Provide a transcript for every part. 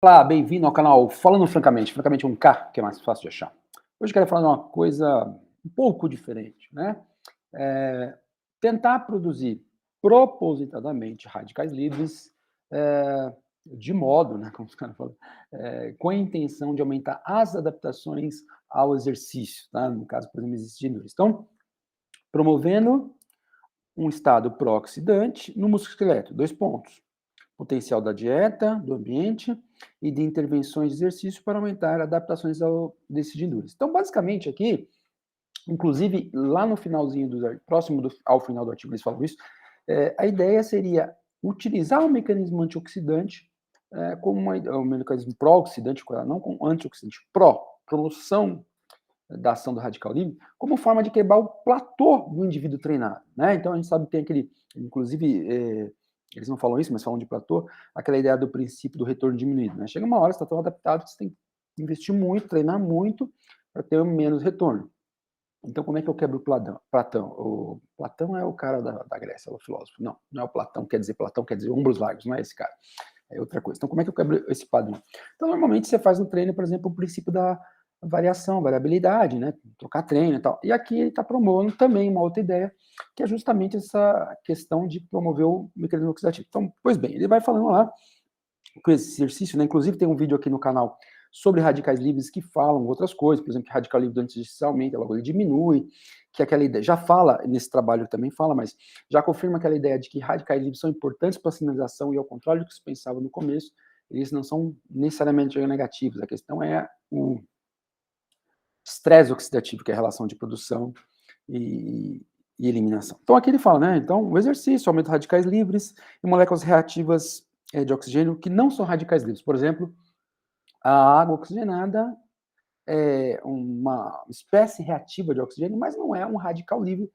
Olá, bem-vindo ao canal Falando Francamente, francamente um K, que é mais fácil de achar. Hoje eu quero falar de uma coisa um pouco diferente, né? Eh, Tentar produzir propositadamente radicais livres, de modo, né, como os caras falam, com a intenção de aumentar as adaptações ao exercício, tá? No caso, por exemplo, existidores. Então, promovendo um estado pró-oxidante no músculo-esqueleto, 2 pontos potencial da dieta, do ambiente e de intervenções de exercício para aumentar adaptações ao déficit de endurance. Então, basicamente aqui, inclusive lá no finalzinho, próximo ao final do artigo eles falam isso, a ideia seria utilizar o mecanismo antioxidante como um mecanismo pró-oxidante, não com antioxidante, promoção da ação do radical livre, como forma de quebrar o platô do indivíduo treinado, né? Então a gente sabe que tem aquele, inclusive, eles não falam isso, mas falam de platô, aquela ideia do princípio do retorno diminuído, né? Chega uma hora, você está tão adaptado que você tem que investir muito, treinar muito, para ter menos retorno. Então, como é que eu quebro o Platão? O Platão é o cara da Grécia, o filósofo. Não, não é o Platão quer dizer ombros largos, não é esse cara. É outra coisa. Então, como é que eu quebro esse padrão? Então, normalmente você faz no treino, por exemplo, o princípio da variação, variabilidade, né? Trocar treino e tal. E aqui ele está promovendo também uma outra ideia, que é justamente essa questão de promover o mecanismo oxidativo. Então, pois bem, ele vai falando lá com esse exercício, né? Inclusive tem um vídeo aqui no canal sobre radicais livres que falam outras coisas, por exemplo, que radical livre antes de aumenta, logo ele diminui, que aquela ideia, já fala, nesse trabalho também fala, mas já confirma aquela ideia de que radicais livres são importantes para a sinalização e ao contrário do que se pensava no começo, eles não são necessariamente negativos, a questão é o estresse oxidativo, que é a relação de produção e eliminação. Então aqui ele fala, né, então o exercício aumenta radicais livres e moléculas reativas de oxigênio que não são radicais livres, por exemplo, a água oxigenada é uma espécie reativa de oxigênio, mas não é um radical livre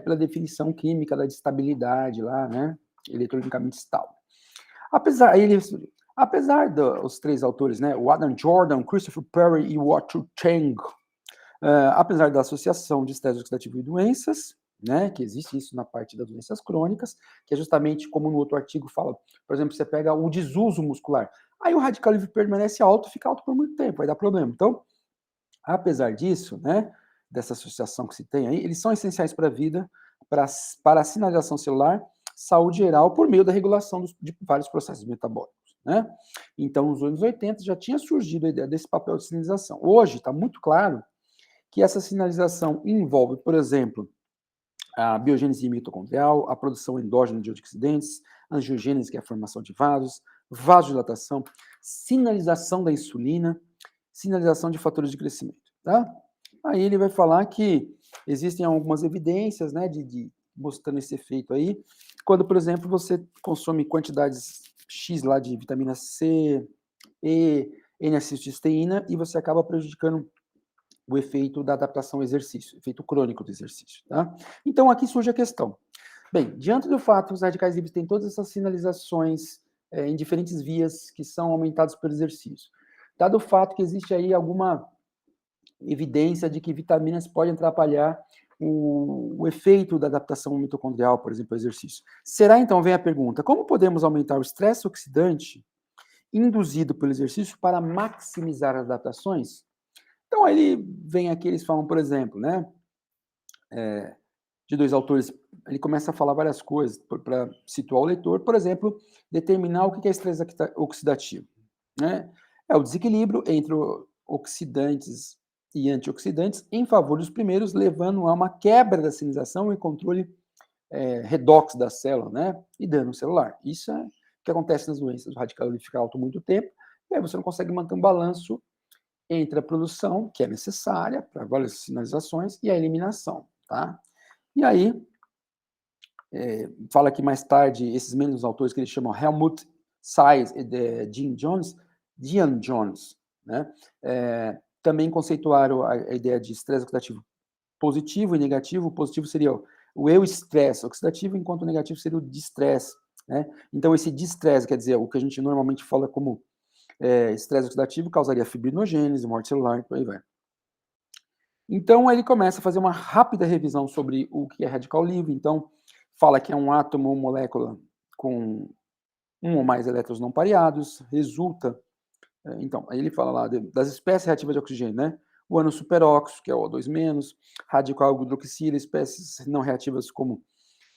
pela definição química da estabilidade lá, né? Eletroquimicamente estável. Apesar dos três autores, né? O Adam Jordan, Christopher Perry e Watchu Cheng, apesar da associação de estresse oxidativo e doenças, né, que existe isso na parte das doenças crônicas, que é justamente como no outro artigo fala, por exemplo, você pega o desuso muscular, aí o radical livre permanece alto, fica alto por muito tempo, vai dar problema. Então, apesar disso, né, dessa associação que se tem aí, eles são essenciais para a vida, para a sinalização celular, saúde geral, por meio da regulação de vários processos metabólicos. Né? Então, nos anos 80 já tinha surgido a ideia desse papel de sinalização. Hoje está muito claro que essa sinalização envolve, por exemplo, a biogênese mitocondrial, a produção endógena de antioxidantes, angiogênese, que é a formação de vasos, vasodilatação, sinalização da insulina, sinalização de fatores de crescimento. Tá? Aí ele vai falar que existem algumas evidências, né, mostrando esse efeito aí, quando, por exemplo, você consome quantidades X lá de vitamina C, E, N-acetilcisteína, e você acaba prejudicando o efeito da adaptação ao exercício, efeito crônico do exercício. Tá? Então, aqui surge a questão. Bem, diante do fato que os radicais livres têm todas essas sinalizações em diferentes vias que são aumentadas pelo exercício, dado o fato que existe aí alguma evidência de que vitaminas podem atrapalhar o efeito da adaptação mitocondrial, por exemplo, ao exercício. Será, então, vem a pergunta, como podemos aumentar o estresse oxidante induzido pelo exercício para maximizar as adaptações? Então, aí ele vem aqui, eles falam, por exemplo, né, de dois autores, ele começa a falar várias coisas para situar o leitor, por exemplo, determinar o que é estresse oxidativo. Né? É o desequilíbrio entre oxidantes e antioxidantes em favor dos primeiros, levando a uma quebra da sinalização e controle redox da célula, né? E dano celular. Isso é o que acontece nas doenças. O radical ele fica alto muito tempo, e aí você não consegue manter um balanço entre a produção, que é necessária para várias sinalizações, e a eliminação, tá? E aí, fala que mais tarde, esses mesmos autores que eles chamam Helmut Sais e Dean Jones, né? Também conceituaram a ideia de estresse oxidativo positivo e negativo. O positivo seria o eustresse oxidativo, enquanto o negativo seria o distresse. Né? Então, esse distresse, quer dizer, o que a gente normalmente fala como estresse oxidativo, causaria fibrinogênese, morte celular e por aí vai. Então, ele começa a fazer uma rápida revisão sobre o que é radical livre. Então, fala que é um átomo ou molécula com um ou mais elétrons não pareados, resulta Então, aí ele fala lá das espécies reativas de oxigênio, né? O ano-superóxido, que é o O2-, radical hidroxila, espécies não reativas como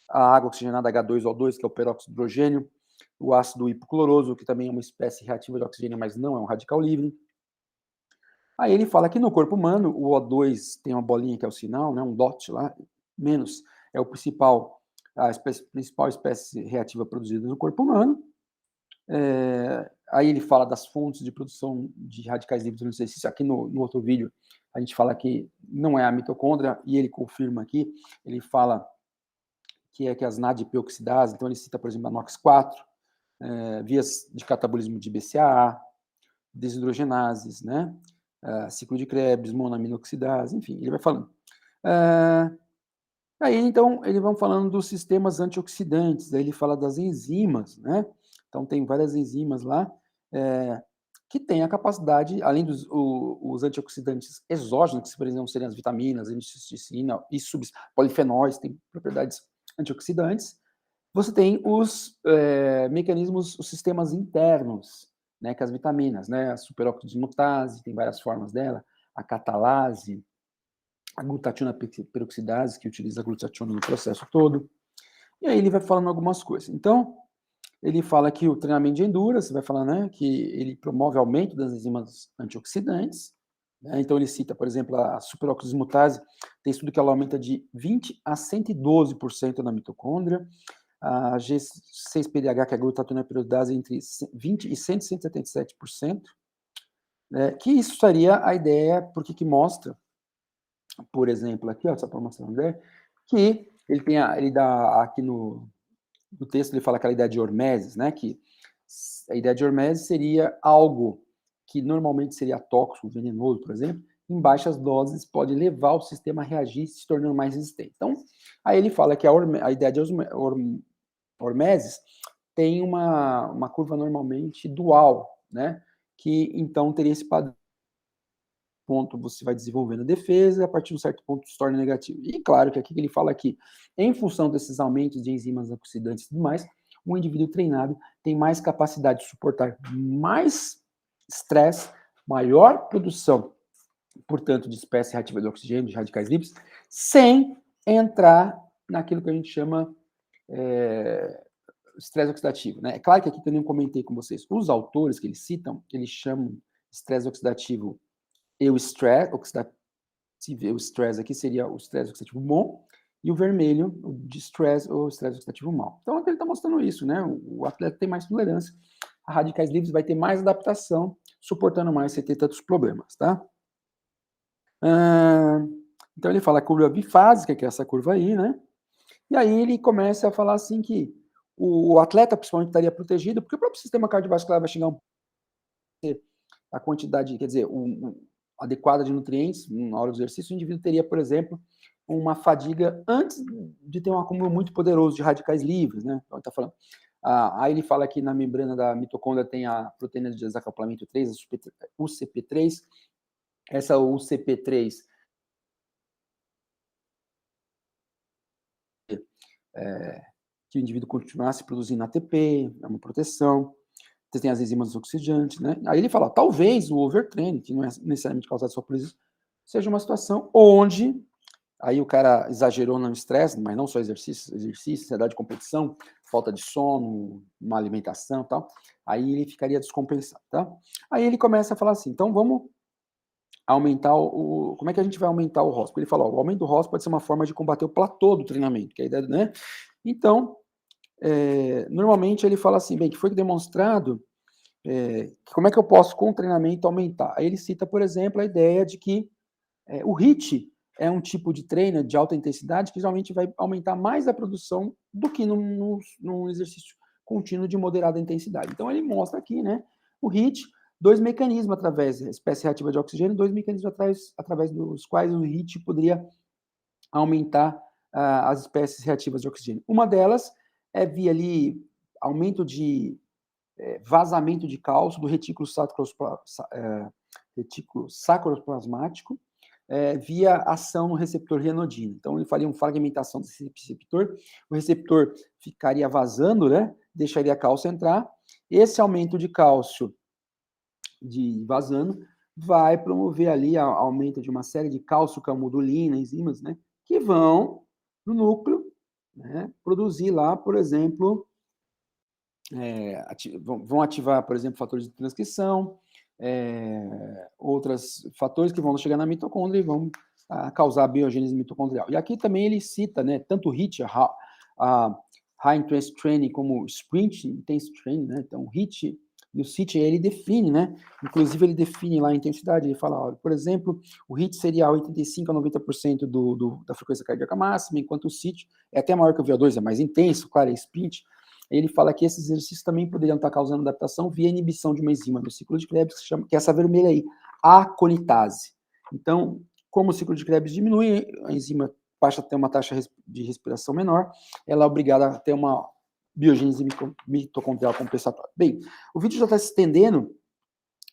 a água oxigenada H2O2, que é o peróxido de hidrogênio, o ácido hipocloroso, que também é uma espécie reativa de oxigênio, mas não é um radical livre. Aí ele fala que no corpo humano, o O2 tem uma bolinha que é o sinal, né, um dot lá, menos é o principal, principal espécie reativa produzida no corpo humano. Aí ele fala das fontes de produção de radicais livres no exercício. Aqui no outro vídeo, a gente fala que não é a mitocôndria, e ele confirma aqui, ele fala que é que as NADP-oxidase, então ele cita, por exemplo, a NOX4, vias de catabolismo de BCAA, desidrogenases, né? Ciclo de Krebs, monoaminoxidase, enfim, ele vai falando. Aí, então, eles vão falando dos sistemas antioxidantes, aí ele fala das enzimas, né? Então, tem várias enzimas lá, que têm a capacidade, além dos os antioxidantes exógenos, que, por exemplo, seriam as vitaminas, antisticina e polifenóis, têm propriedades antioxidantes. Você tem os mecanismos, os sistemas internos, né, que as vitaminas, né, a superóxido dismutase, tem várias formas dela, a catalase, a glutationa peroxidase, que utiliza a glutationa no processo todo. E aí ele vai falando algumas coisas. Então, ele fala que o treinamento de endurance, vai falar, né, que ele promove aumento das enzimas antioxidantes, né? Então ele cita, por exemplo, a superóxido dismutase, tem estudo que ela aumenta de 20 a 112% na mitocôndria, a G6-PDH, que é a glutationa peroxidase, entre 20 e 177%, né, que isso seria a ideia, porque que mostra, por exemplo, aqui, ó, só para mostrar uma ideia, que ele dá aqui no texto, ele fala aquela ideia de hormeses, né, que a ideia de hormese seria algo que normalmente seria tóxico, venenoso, por exemplo, em baixas doses pode levar o sistema a reagir, se tornando mais resistente. Então, aí ele fala que a ideia de hormeses tem uma curva normalmente dual, né, que então teria esse padrão. Ponto você vai desenvolvendo a defesa, e a partir de um certo ponto se torna negativo. E claro que aqui ele fala que, em função desses aumentos de enzimas oxidantes e tudo mais, o indivíduo treinado tem mais capacidade de suportar mais estresse, maior produção, portanto, de espécie reativa de oxigênio, de radicais livres, sem entrar naquilo que a gente chama estresse oxidativo. Né? É claro que aqui que eu nem comentei com vocês, os autores que eles citam, eles chamam estresse oxidativo o stress aqui seria o estresse oxidativo bom, e o vermelho, o de stress, ou estresse oxidativo mau. Então, aqui ele está mostrando isso, né? O atleta tem mais tolerância, a radicais livres vai ter mais adaptação, suportando mais sem ter tantos problemas, tá? Então, ele fala a curva bifásica, que é essa curva aí, né? E aí ele começa a falar assim que o atleta, principalmente, estaria protegido, porque o próprio sistema cardiovascular vai chegar a quantidade, quer dizer, adequada de nutrientes na hora do exercício, o indivíduo teria, por exemplo, uma fadiga antes de ter um acúmulo muito poderoso de radicais livres, né? Então, ele tá falando. Aí ele fala que na membrana da mitocôndria tem a proteína de desacoplamento 3, a UCP3. Essa UCP3 que o indivíduo continuasse produzindo ATP, é uma proteção. Você tem as enzimas oxidantes, né? Aí ele fala, talvez o overtraining, que não é necessariamente causado só por isso, seja uma situação onde aí o cara exagerou no estresse, mas não só exercício, ansiedade de competição, falta de sono, má alimentação e tal, aí ele ficaria descompensado, tá? Aí ele começa a falar assim, então vamos aumentar como é que a gente vai aumentar o ROS? Ele fala, ó, o aumento do ROS pode ser uma forma de combater o platô do treinamento, que é a ideia, né? Então, normalmente ele fala assim, bem, que foi demonstrado como é que eu posso, com o treinamento, aumentar? Aí ele cita, por exemplo, a ideia de que o HIIT é um tipo de treino de alta intensidade que geralmente vai aumentar mais a produção do que num exercício contínuo de moderada intensidade. Então ele mostra aqui, né, o HIIT, dois mecanismos através da espécie reativa de oxigênio, dois mecanismos através dos quais o HIIT poderia aumentar as espécies reativas de oxigênio. Uma delas é via ali aumento de vazamento de cálcio do retículo sacroplasmático via ação no receptor renodina. Então, ele faria uma fragmentação desse receptor, o receptor ficaria vazando, né? Deixaria cálcio entrar. Esse aumento de cálcio de vazando, vai promover ali aumento de uma série de cálcio-camudulina, enzimas, né, que vão no núcleo, né, produzir lá, por exemplo, vão ativar, por exemplo, fatores de transcrição, outros fatores que vão chegar na mitocôndria e vão causar a biogênese mitocondrial. E aqui também ele cita, né, tanto o HIIT, a High Intense Training, como o Sprint Intense Training, né, então o HIIT e o CIT, ele define, né, inclusive ele define lá a intensidade, ele fala, ó, por exemplo, o HIIT seria 85% a 90% da frequência cardíaca máxima, enquanto o CIT é até maior que o VO2, é mais intenso, claro, é sprint. Ele fala que esses exercícios também poderiam estar causando adaptação via inibição de uma enzima no ciclo de Krebs, que é essa vermelha aí, a aconitase. Então, como o ciclo de Krebs diminui, a enzima passa a ter uma taxa de respiração menor, ela é obrigada a ter uma biogênese mitocondrial compensatória. Bem, o vídeo já está se estendendo,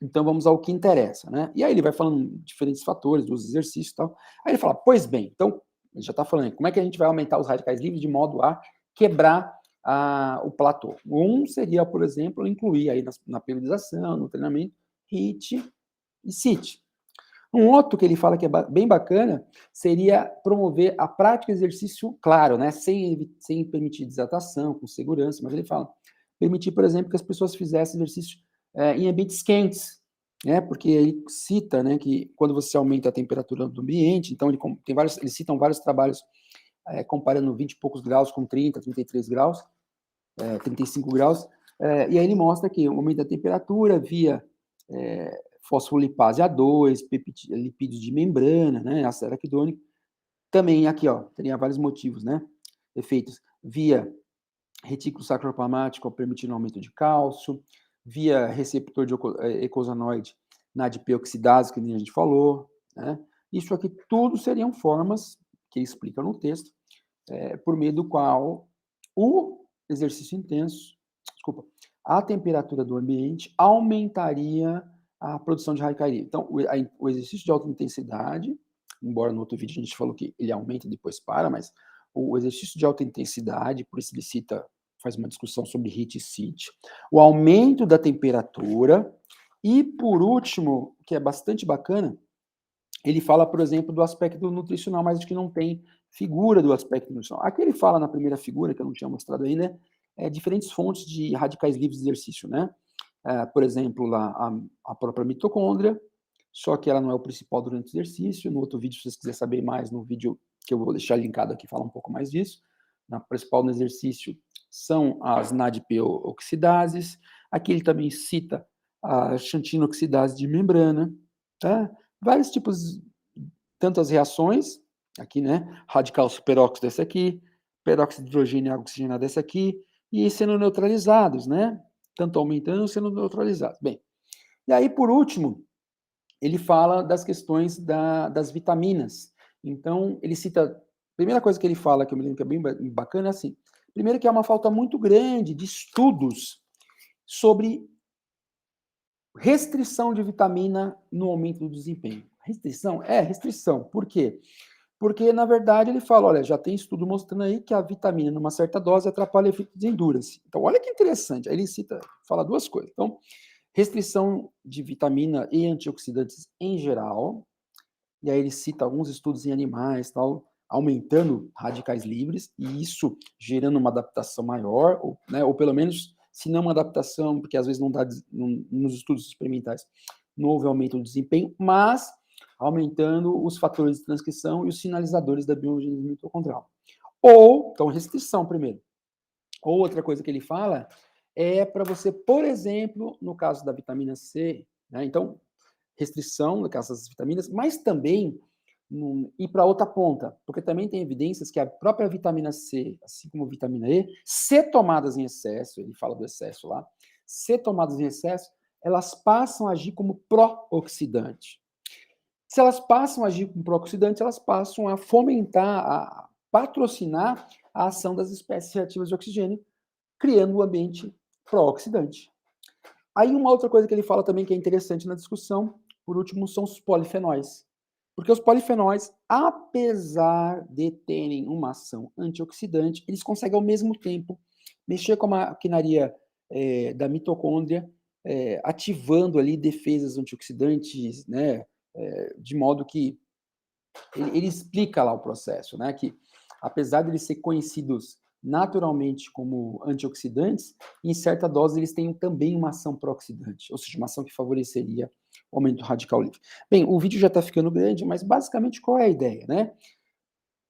então vamos ao que interessa, né? E aí ele vai falando diferentes fatores dos exercícios e tal. Aí ele fala, pois bem, então, ele já está falando, como é que a gente vai aumentar os radicais livres de modo a quebrar o platô? Um seria, por exemplo, incluir aí na periodização, no treinamento, HIIT e CIT. Um outro que ele fala que é bem bacana seria promover a prática de exercício, claro, né, sem permitir desidratação, com segurança, mas ele fala, permitir, por exemplo, que as pessoas fizessem exercício em ambientes quentes, né, porque ele cita, né, que quando você aumenta a temperatura do ambiente, então eles citam vários trabalhos comparando 20 e poucos graus com 30, 33 graus, 35 graus, e aí ele mostra que o aumento da temperatura via fosfolipase A2, lipídios de membrana, né, ácido araquidônico, também aqui, ó, teria vários motivos, né, efeitos via retículo sacroplasmático, permitindo aumento de cálcio, via receptor de eicosanoide na adipeoxidase, que nem a gente falou, né, isso aqui tudo seriam formas, que ele explica no texto, por meio do qual o exercício intenso, a temperatura do ambiente aumentaria a produção de radicais livres. Então, o exercício de alta intensidade, embora no outro vídeo a gente falou que ele aumenta e depois para, mas o exercício de alta intensidade, por isso ele cita, faz uma discussão sobre HIIT e CIT, o aumento da temperatura, e por último, que é bastante bacana, ele fala, por exemplo, do aspecto nutricional, mas acho que não tem figura do aspecto nutricional. Aqui ele fala na primeira figura, que eu não tinha mostrado ainda, diferentes fontes de radicais livres de exercício, né? Por exemplo, lá, a própria mitocôndria, só que ela não é o principal durante o exercício. No outro vídeo, se vocês quiserem saber mais, no vídeo que eu vou deixar linkado aqui, fala um pouco mais disso. Na principal no exercício são as NADP-oxidases. Aqui ele também cita a xantinoxidase de membrana, tá? Vários tipos, tantas reações, aqui, né? Radical superóxido desse aqui, peróxido de hidrogênio e água oxigenada desse aqui, e sendo neutralizados, né? Tanto aumentando, sendo neutralizados. Bem, e aí, por último, ele fala das questões das vitaminas. Então, ele cita, a primeira coisa que ele fala, que eu me lembro que é bem bacana, é assim, primeiro que há uma falta muito grande de estudos sobre restrição de vitamina no aumento do desempenho. Restrição? É, restrição. Por quê? Porque, na verdade, ele fala, olha, já tem estudo mostrando aí que a vitamina, numa certa dose, atrapalha o efeito de endurance. Então, olha que interessante. Aí ele cita, fala duas coisas. Então, restrição de vitamina e antioxidantes em geral, e aí ele cita alguns estudos em animais, tal, aumentando radicais livres, e isso gerando uma adaptação maior, ou pelo menos, se não uma adaptação, porque às vezes não dá nos estudos experimentais, não houve aumento do desempenho, mas aumentando os fatores de transcrição e os sinalizadores da biogênese mitocondrial. Ou, então, restrição primeiro. Ou outra coisa que ele fala é para você, por exemplo, no caso da vitamina C, né, então, restrição dessas vitaminas, mas também ir para outra ponta, porque também tem evidências que a própria vitamina C, assim como a vitamina E, se tomadas em excesso, ele fala do excesso lá, se tomadas em excesso, elas passam a agir como pró-oxidante. Se elas passam a agir como pró-oxidante, elas passam a fomentar, a patrocinar a ação das espécies reativas de oxigênio, criando um ambiente pró-oxidante. Aí uma outra coisa que ele fala também que é interessante na discussão, por último, são os polifenóis. Porque os polifenóis, apesar de terem uma ação antioxidante, eles conseguem ao mesmo tempo mexer com a maquinaria da mitocôndria ativando ali defesas antioxidantes, né, de modo que ele explica lá o processo, né, que apesar de eles serem conhecidos naturalmente como antioxidantes, em certa dose eles têm também uma ação pró-oxidante, ou seja, uma ação que favoreceria o aumento do radical livre. Bem, o vídeo já está ficando grande, mas basicamente qual é a ideia, né?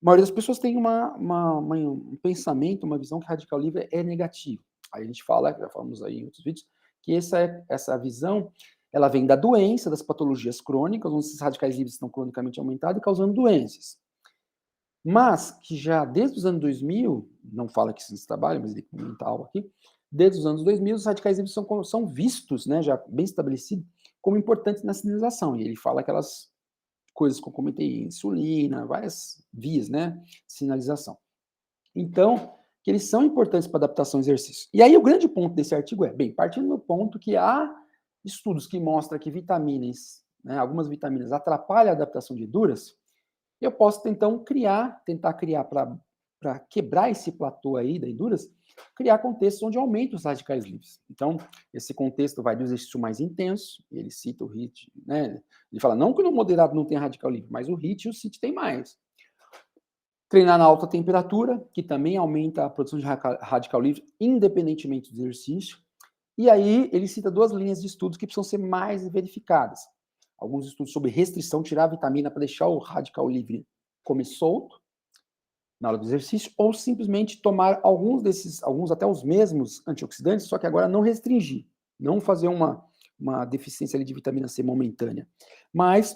A maioria das pessoas tem um pensamento, uma visão que radical livre é negativo. Aí a gente fala, já falamos aí em outros vídeos, que essa visão, ela vem da doença, das patologias crônicas, onde esses radicais livres estão cronicamente aumentados e causando doenças. Mas que já desde os anos 2000, não fala que isso nesse trabalho, mas ele comenta algo aqui, desde os anos 2000, os radicais livres são vistos, né, já bem estabelecidos, como importantes na sinalização. E ele fala aquelas coisas que eu comentei, insulina, várias vias, né, sinalização. Então, que eles são importantes para adaptação ao exercício. E aí o grande ponto desse artigo é, bem, partindo do ponto que há estudos que mostram que vitaminas, né, algumas vitaminas atrapalham a adaptação de Endurance, eu posso então tentar criar para quebrar esse platô aí da Endurance, criar contextos onde aumenta os radicais livres. Então, esse contexto vai do exercício mais intenso, ele cita o HIIT, né? Ele fala, não que no moderado não tem radical livre, mas o HIIT e o CIT tem mais. Treinar na alta temperatura, que também aumenta a produção de radical livre, independentemente do exercício. E aí, ele cita duas linhas de estudos que precisam ser mais verificadas. Alguns estudos sobre restrição, tirar a vitamina para deixar o radical livre comer solto na hora do exercício, ou simplesmente tomar alguns até os mesmos antioxidantes, só que agora não restringir, não fazer uma deficiência ali de vitamina C momentânea, mas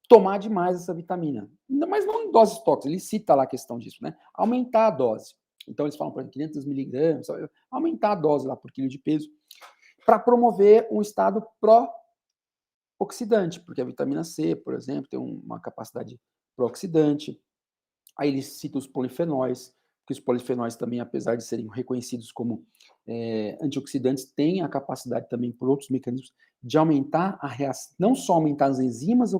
tomar demais essa vitamina, mas não em doses tóxicas, ele cita lá a questão disso, né? Aumentar a dose. Então eles falam, por exemplo, 500 miligramas, aumentar a dose lá por quilo de peso, para promover um estado pró-oxidante, porque a vitamina C, por exemplo, tem uma capacidade pró-oxidante. Aí ele cita os polifenóis, que os polifenóis também, apesar de serem reconhecidos como antioxidantes, têm a capacidade também, por outros mecanismos, de aumentar a reação, não só aumentar as enzimas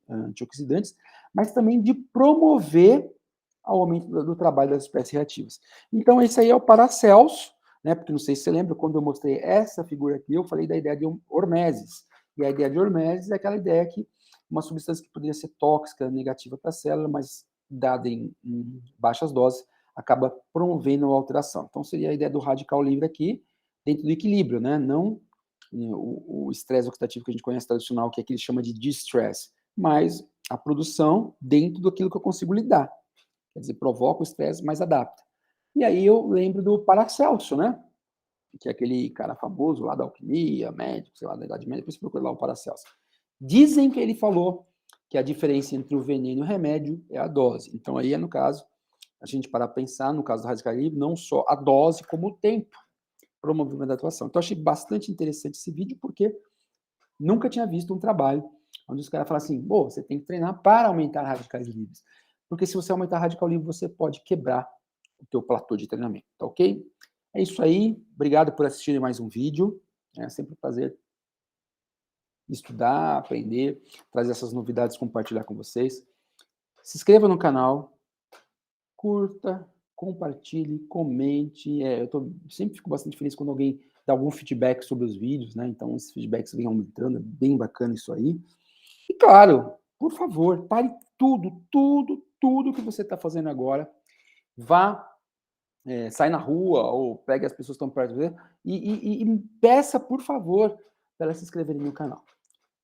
antioxidantes, mas também de promover o aumento do trabalho das espécies reativas. Então, esse aí é o Paracelso, né? Porque não sei se você lembra, quando eu mostrei essa figura aqui, eu falei da ideia de hormeses. E a ideia de hormeses é aquela ideia que uma substância que poderia ser tóxica, negativa para a célula, mas dada em baixas doses, acaba promovendo a alteração. Então, seria a ideia do radical livre aqui, dentro do equilíbrio, né? Não o estresse oxidativo que a gente conhece tradicional, que é que ele chama de distress, mas a produção dentro daquilo que eu consigo lidar. Quer dizer, provoca o estresse, mas adapta. E aí eu lembro do Paracelso, né? Que é aquele cara famoso lá da alquimia, médico, sei lá, da Idade Média, depois procura lá o Paracelso. Dizem que ele falou que a diferença entre o veneno e o remédio é a dose. Então, aí, no caso, a gente para pensar, no caso do radical livre, não só a dose, como o tempo para o movimento da atuação. Então, achei bastante interessante esse vídeo, porque nunca tinha visto um trabalho onde os caras falam assim, pô, você tem que treinar para aumentar radicais livres. Porque se você aumentar radical livre, você pode quebrar o teu platô de treinamento, tá ok? É isso aí. Obrigado por assistirem mais um vídeo. É sempre um prazer estudar, aprender, trazer essas novidades, compartilhar com vocês. Se inscreva no canal, curta, compartilhe, comente. Sempre fico bastante feliz quando alguém dá algum feedback sobre os vídeos, né? Então, esses feedbacks vêm aumentando, é bem bacana isso aí. E, claro, por favor, pare tudo que você está fazendo agora. Vá, sai na rua ou pegue as pessoas que estão perto de você e peça, por favor, para elas se inscreverem no canal.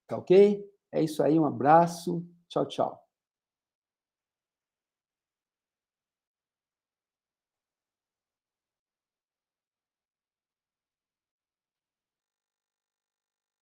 Tá ok? É isso aí, um abraço. Tchau, tchau.